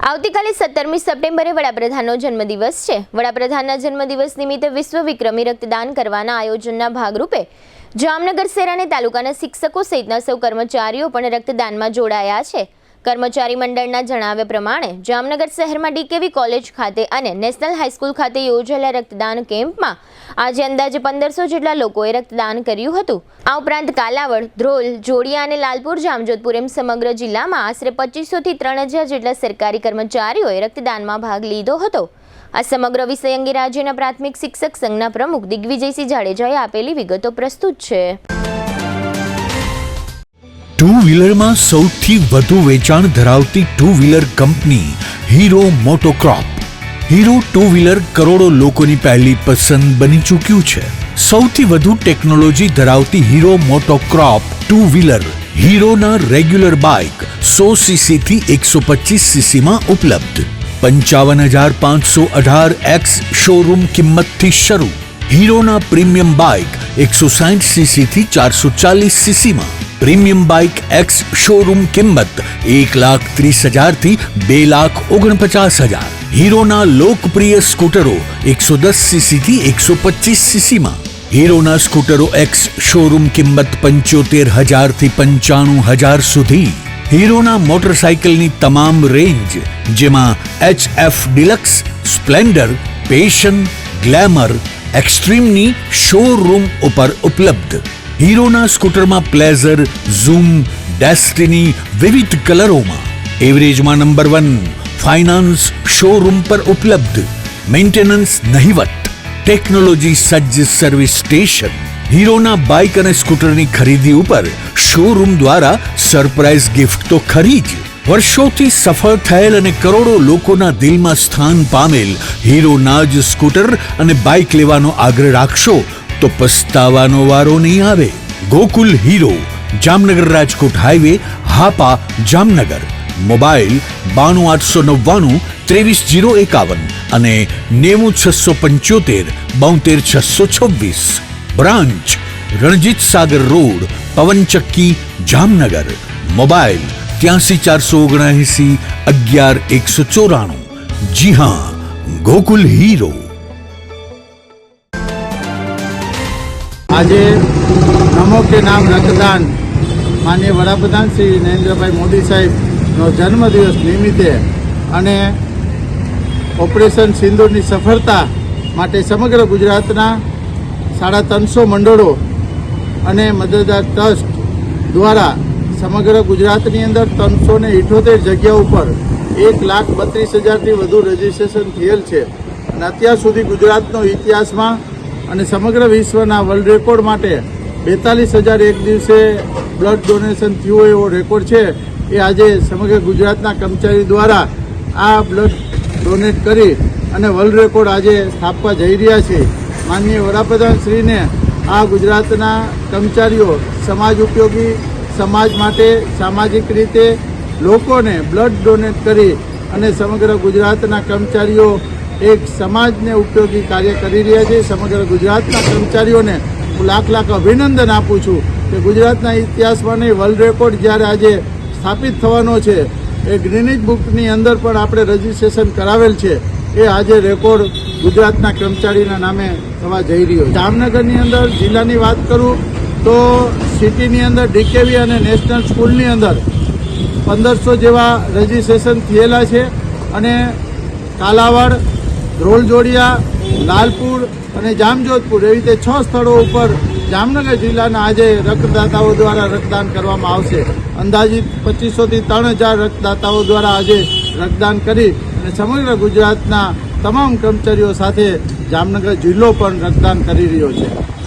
આવતીકાલે 17મી સપ્ટેમ્બરે વડાપ્રધાનનો જન્મદિવસ છે। વડાપ્રધાનના જન્મદિવસ નિમિત્તે વિશ્વ વિક્રમી રક્તદાન કરવાના આયોજનના ભાગરૂપે જામનગર શહેર અને તાલુકાના શિક્ષકો સહિતના સૌ કર્મચારીઓ પણ રક્તદાનમાં જોડાયા છે। કર્મચારી મંડળના જણાવ્યા પ્રમાણે જામનગર શહેરમાં ડીકેવી કોલેજ ખાતે અને નેશનલ હાઈસ્કૂલ ખાતે યોજાયેલા રક્તદાન કેમ્પમાં આજે અંદાજે 1500 જેટલા લોકોએ રક્તદાન કર્યું હતું। આ ઉપરાંત કાલાવડ, ધ્રોલ, જોડિયા અને લાલપુર, જામજોધપુર એમ સમગ્ર જિલ્લામાં આશરે 2500 થી 3000 જેટલા સરકારી કર્મચારીઓએ રક્તદાનમાં ભાગ લીધો હતો। આ સમગ્ર વિષય અંગે રાજ્યના પ્રાથમિક શિક્ષક સંઘના પ્રમુખ દિગ્વિજયસિંહ જાડેજાએ આપેલી વિગતો પ્રસ્તુત છે। ટુ વ્હીલરમાં સૌથી વધુ વેચાણ ધરાવતી two wheeler company Hero MotoCorp. Hero two wheeler કરોડો લોકોની પહેલી પસંદ બની ચૂક્યું છે। સૌથી વધુ ટેકનોલોજી ધરાવતી હીરો મોટોક્રોપ ટુ વ્હીલર હીરોના રેગ્યુલર બાઇક 100 સીસી થી 125 સીસી માં ઉપલબ્ધ। 55,518 શોરૂમ કિંમતથી શરૂ। હીરોના પ્રીમિયમ બાઇક 160 સીસી થી 440 સીસી માં। પ્રીમિયમ બાઇક એક્સ શોરૂમ કિંમત 1,30,000 થી 2,49,000। હીરોના લોકપ્રિય સ્કૂટરો 110 સીસી થી 125 સીસી માં। હીરોના સ્કૂટરો એક્સ શોરૂમ કિંમત 75,000 થી 95,000 સુધી। હીરોના મોટરસાઇકલની તમામ રેન્જ જેમાં HF deluxe, Splendor, Passion, Glamour, એક્સ્ટ્રીમની શોરૂમ ઉપર ઉપલબ્ધ। હીરોના સ્કૂટરમાં પ્લેઝર, ઝૂમ, ડેસ્ટિની વિવિધ કલરોમાં। એવરેજમાં નંબર 1 ફાઇનાન્સ શોરૂમ પર ઉપલબ્ધ। મેન્ટેનન્સ નહિવત, ટેકનોલોજી સજ્જ સર્વિસ સ્ટેશન। હીરોના બાઇક અને સ્કૂટરની ખરીદી ઉપર શોરૂમ દ્વારા સરપ્રાઇઝ ગિફ્ટ તો ખરી જ। વર્ષોથી સફળ થયેલ અને કરોડો લોકોના દિલમાં સ્થાન પામેલ હીરોના જ સ્કૂટર અને બાઇક લેવાનો આગ્રહ રાખશો તો પસ્તાવાનો વારો નહીં આવે। Gokul hero, Jamnagar Rajkot highway, Hapa, Jamnagar. Mobile 92 899 23051 અને 90675 72626। Branch Ranjit Sagar road, પવનચક્કી, Jamnagar. Mobile 83 479 11 194। જી હા, ગોકુલ હીરો। આજે નમો કે નામ રક્તદાન માનનીય વડાપ્રધાન શ્રી નરેન્દ્રભાઈ મોદી સાહેબનો જન્મદિવસ નિમિત્તે અને ઓપરેશન સિંદૂરની સફળતા માટે સમગ્ર ગુજરાતના 350 મંડળો અને મદદગાર ટ્રસ્ટ દ્વારા સમગ્ર ગુજરાતની અંદર 378 જગ્યા ઉપર 1,32,000થી વધુ રજીસ્ટ્રેશન થયેલ છે અને અત્યાર સુધી ગુજરાતનો ઇતિહાસમાં અને સમગ્ર વિશ્વના વર્લ્ડ રેકોર્ડ માટે 42,000 એક દિવસે બ્લડ ડોનેશન થયું એવો રેકોર્ડ છે। એ આજે સમગ્ર ગુજરાતના કર્મચારી દ્વારા આ બ્લડ ડોનેટ કરી અને વર્લ્ડ રેકોર્ડ આજે સ્થાપવા જઈ રહ્યા છે। માનનીય વડાપ્રધાન શ્રીને આ ગુજરાતના કર્મચારીઓ સમાજ ઉપયોગી, સમાજ માટે સામાજિક રીતે લોકોને બ્લડ ડોનેટ કરી અને સમગ્ર ગુજરાતના કર્મચારીઓ એક સમાજને ઉપયોગી કાર્ય કરી રહ્યા છે। સમગ્ર ગુજરાતના કર્મચારીઓને હું લાખ અભિનંદન આપું છું કે ગુજરાતના ઇતિહાસમાં નહીં, વર્લ્ડ રેકોર્ડ જ્યારે આજે સ્થાપિત થવાનો છે એ ગ્રીનિજ બુકની અંદર પણ આપણે રજીસ્ટ્રેશન કરાવેલ છે। એ આજે રેકોર્ડ ગુજરાતના કર્મચારીના નામે થવા જઈ રહ્યો છે। જામનગરની અંદર જિલ્લાની વાત કરું તો સિટીની અંદર ડીકેવી અને નેશનલ સ્કૂલની અંદર 1500 જેવા રજીસ્ટ્રેશન થયેલા છે અને કાલાવડ, ધ્રોલ, જોડિયા, લાલપુર અને જામજોધપુર એવી રીતે 6 સ્થળો ઉપર જામનગર જિલ્લાના આજે રક્તદાતાઓ દ્વારા રક્તદાન કરવામાં આવશે। અંદાજિત 2500 થી 3000 રક્તદાતાઓ દ્વારા આજે રક્તદાન કરી અને સમગ્ર ગુજરાતના તમામ કર્મચારીઓ સાથે જામનગર જિલ્લો પણ રક્તદાન કરી રહ્યો છે।